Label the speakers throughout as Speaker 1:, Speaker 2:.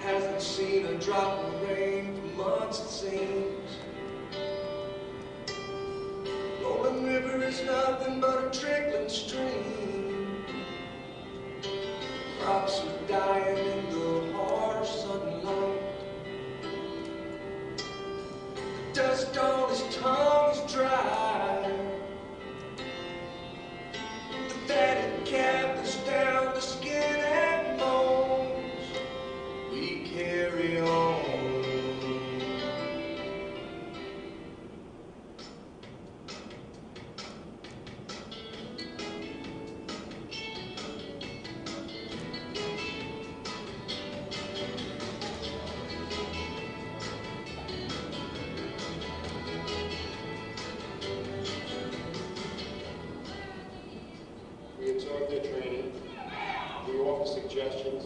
Speaker 1: Hasn't seen a drop of rain for months, it seems. Rolling river is nothing but a trickling stream. Crops are dying in the harsh sunlight. The dust on his tongue is dry. The fatted calf is down to skin and bones. We carry on.
Speaker 2: We observe their training, we offer suggestions,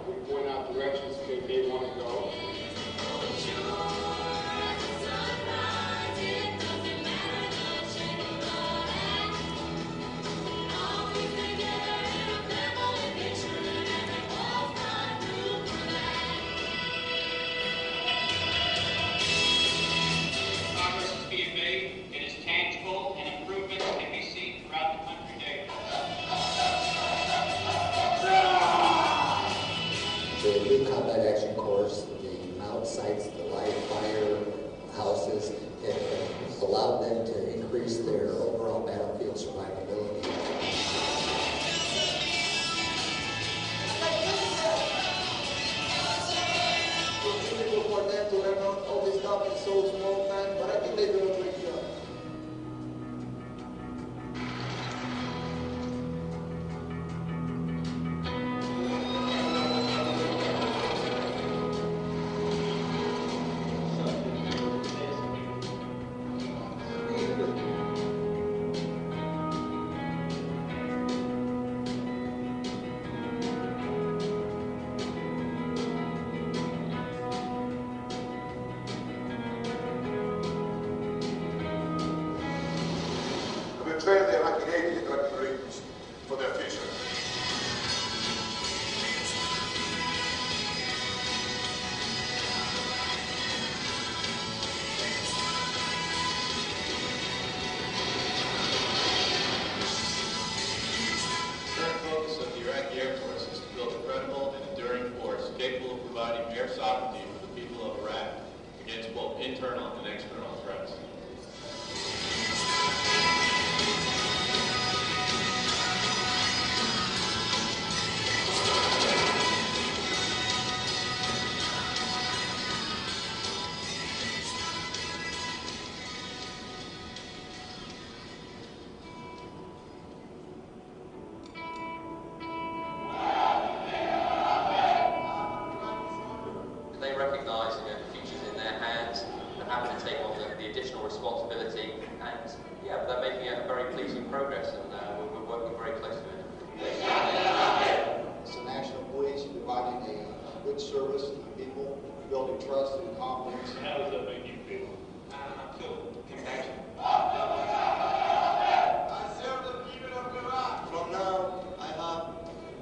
Speaker 2: we point out directions they may want to go.
Speaker 3: Progress is being made, it is tangible, and improvements can be seen throughout the country daily.
Speaker 4: The new combat action course, the mount sites, the live fire houses, have allowed them to increase their overall battlefield survivability.
Speaker 5: It's difficult for them to learn all this stuff in so small time, but I think they do a great job.
Speaker 6: We train the Iraqi Navy and Iraqi Marines for their future.
Speaker 7: The current focus of the Iraqi Air Force is to build a credible and enduring force capable of providing air sovereignty for the people of Iraq against both internal and external threats.
Speaker 8: They recognise the future's in their hands, and having to take on the additional responsibility, and yeah, they're making a very pleasing progress, and we're working very closely with them.
Speaker 5: It's the national police providing a good service to the people, building trust and confidence.
Speaker 3: How does that make you feel? I feel compassion.
Speaker 5: From now, I have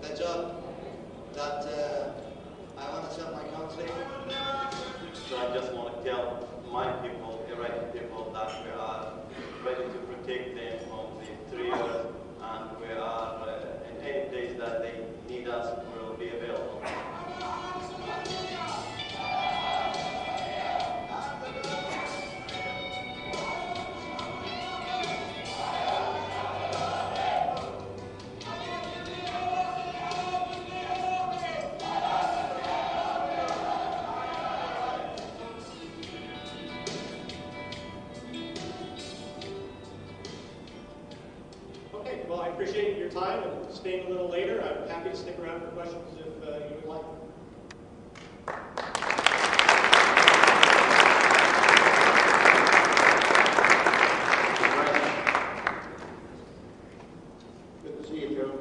Speaker 5: the job that I want to serve my country.
Speaker 9: So I just want to tell my people, Iraqi people, that we are ready to protect them from the terror, and we are in any place that they need us, we will be available.
Speaker 10: Okay, well, I appreciate your time and staying a little later. I'm happy to stick around for questions if you would like.
Speaker 11: Good to see you, Joe.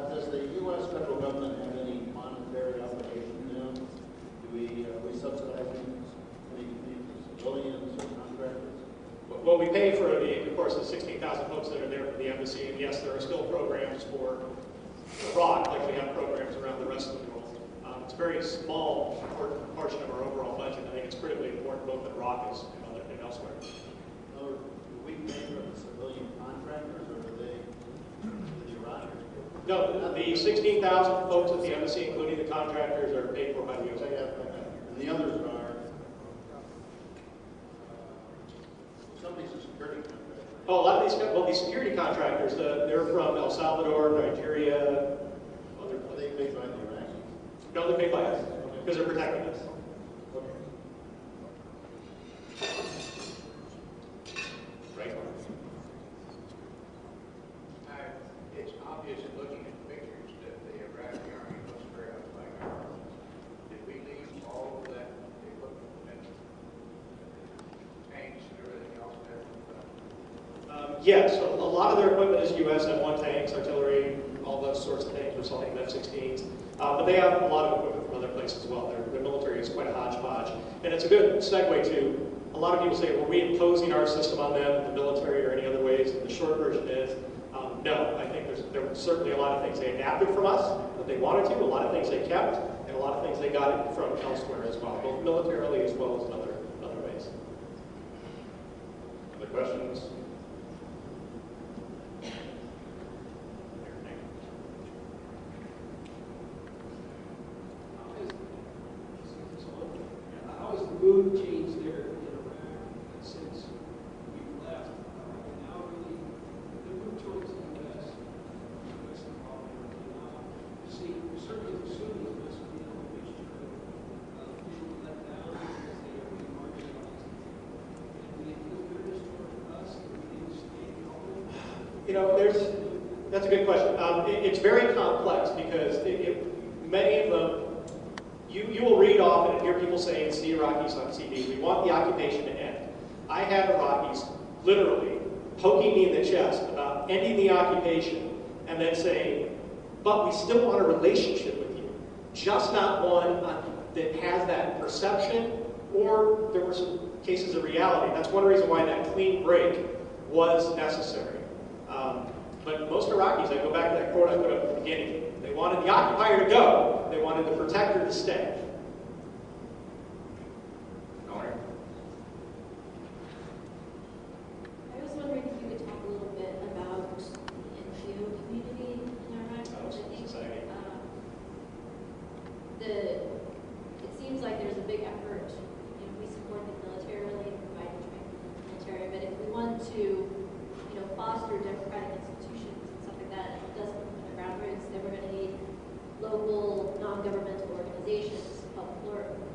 Speaker 11: Does the U.S. federal government have any monetary obligation now? Do we subsidize any civilians or contractors?
Speaker 10: Well, we pay for, of course, the 16,000 folks that are there for the embassy, and yes, there are still programs for Iraq, like we have programs around the rest of the world. It's very small portion of our overall budget. I think it's critically important both in Iraq and elsewhere.
Speaker 11: Do we pay for the civilian contractors, or do they, the Iraqis?
Speaker 10: No, the 16,000 folks at the embassy, including the contractors, are paid for by the U.S.
Speaker 11: And the others are, somebody's a security contractor.
Speaker 10: Oh, a lot of these security contractors, they're from El Salvador, Nigeria.
Speaker 11: Are they paid by the Iraqis?
Speaker 10: No, they're paid by us because they're protecting us. Right.
Speaker 12: It's obvious in looking at pictures that the Iraqi army looks very much like ours. Did we leave all of that equipment and tanks and everything else there?
Speaker 10: Yes, a lot of their equipment is U.S. M1 tanks, artillery, all those sorts of things. We're selling F-16s. But they have a lot of equipment from other places as well. Their military is quite a hodgepodge. And it's a good segue to, a lot of people say, were we imposing our system on them, the military, or any other ways? And the short version is, no. I think there were certainly a lot of things they adapted from us that they wanted to, a lot of things they kept, and a lot of things they got from elsewhere as well, both militarily as well as in other ways.
Speaker 13: Other questions?
Speaker 14: How has the mood changed there in Iraq since we left? And now really, the mood towards the U.S. involvement, now, you see, certainly the Sunnis must be in a mixture of feeling let down because they are being marginalized. And we feel goodness toward us, and we need to stay home.
Speaker 10: You know, that's a good question. It's very complex because many of them, you will read often and hear people saying, see Iraqis on TV, we want the occupation to end. I have Iraqis literally poking me in the chest about ending the occupation and then saying, but we still want a relationship with you, just not one that has that perception, or there were some cases of reality. That's one reason why that clean break was necessary. But most Iraqis, I go back to that quote I put up at the beginning, they wanted the occupier to go, they wanted the protector to stay.
Speaker 15: I was wondering if you could talk a little bit about the NGO community in Iraq. It seems like there's a big effort. You know, we support the military, really provide training for the military, but if we want to, you know, foster democratic institutions and stuff like that, it doesn't come from the ground roots. Then we're going to need local non-governmental organizations help,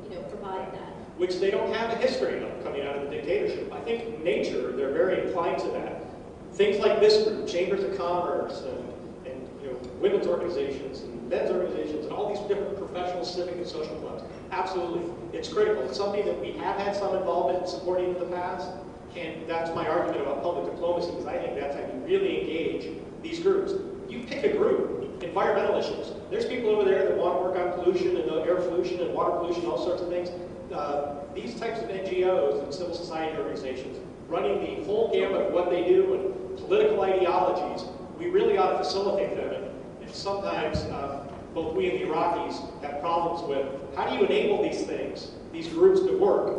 Speaker 15: you know, provide that.
Speaker 10: Which they don't have a history of coming out of the dictatorship. I think nature, they're very inclined to that. Things like this group, Chambers of Commerce, and you know, women's organizations, and men's organizations, and all these different professional, civic, and social clubs. Absolutely, it's critical. It's something that we have had some involvement in supporting in the past, and that's my argument about public diplomacy, because I think that's how you really engage these groups. You pick a group, environmental issues. There's people over there that want to work on pollution and air pollution and water pollution, all sorts of things. These types of NGOs and civil society organizations, running the whole gamut of what they do and political ideologies, we really ought to facilitate them. And sometimes both we and the Iraqis have problems with how do you enable these things, these groups to work,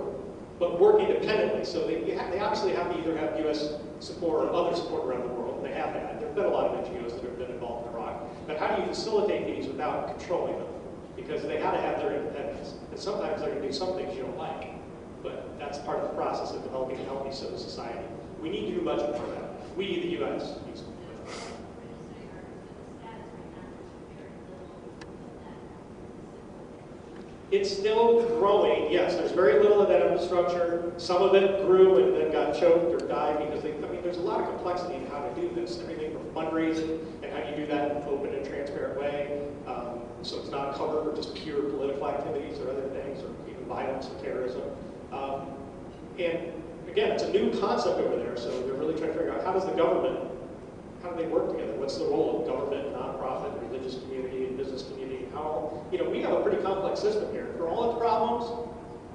Speaker 10: but work independently. So they obviously have to either have U.S. support or other support around the world. They have that. There have been a lot of NGOs that have been involved in Iraq. But how do you facilitate these without controlling them? Because they have to have their independence. And sometimes they're going to do some things you don't like. But that's part of the process of developing a healthy civil society. We need to do much more of that. We, the U.S. It's still growing, yes. There's very little of that infrastructure. Some of it grew and then got choked or died because there's a lot of complexity in how to do this. Everything from fundraising and how you do that in an open and transparent way. So it's not covered for just pure political activities or other things, or even violence or terrorism. And again, it's a new concept over there, so they're really trying to figure out how do they work together? What's the role of government, nonprofit, religious community, and business community? How, you know, we have a pretty complex system here. For all its problems,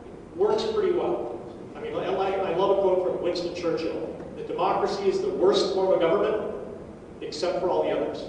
Speaker 10: it works pretty well. I mean, I love a quote from Winston Churchill, that democracy is the worst form of government, except for all the others.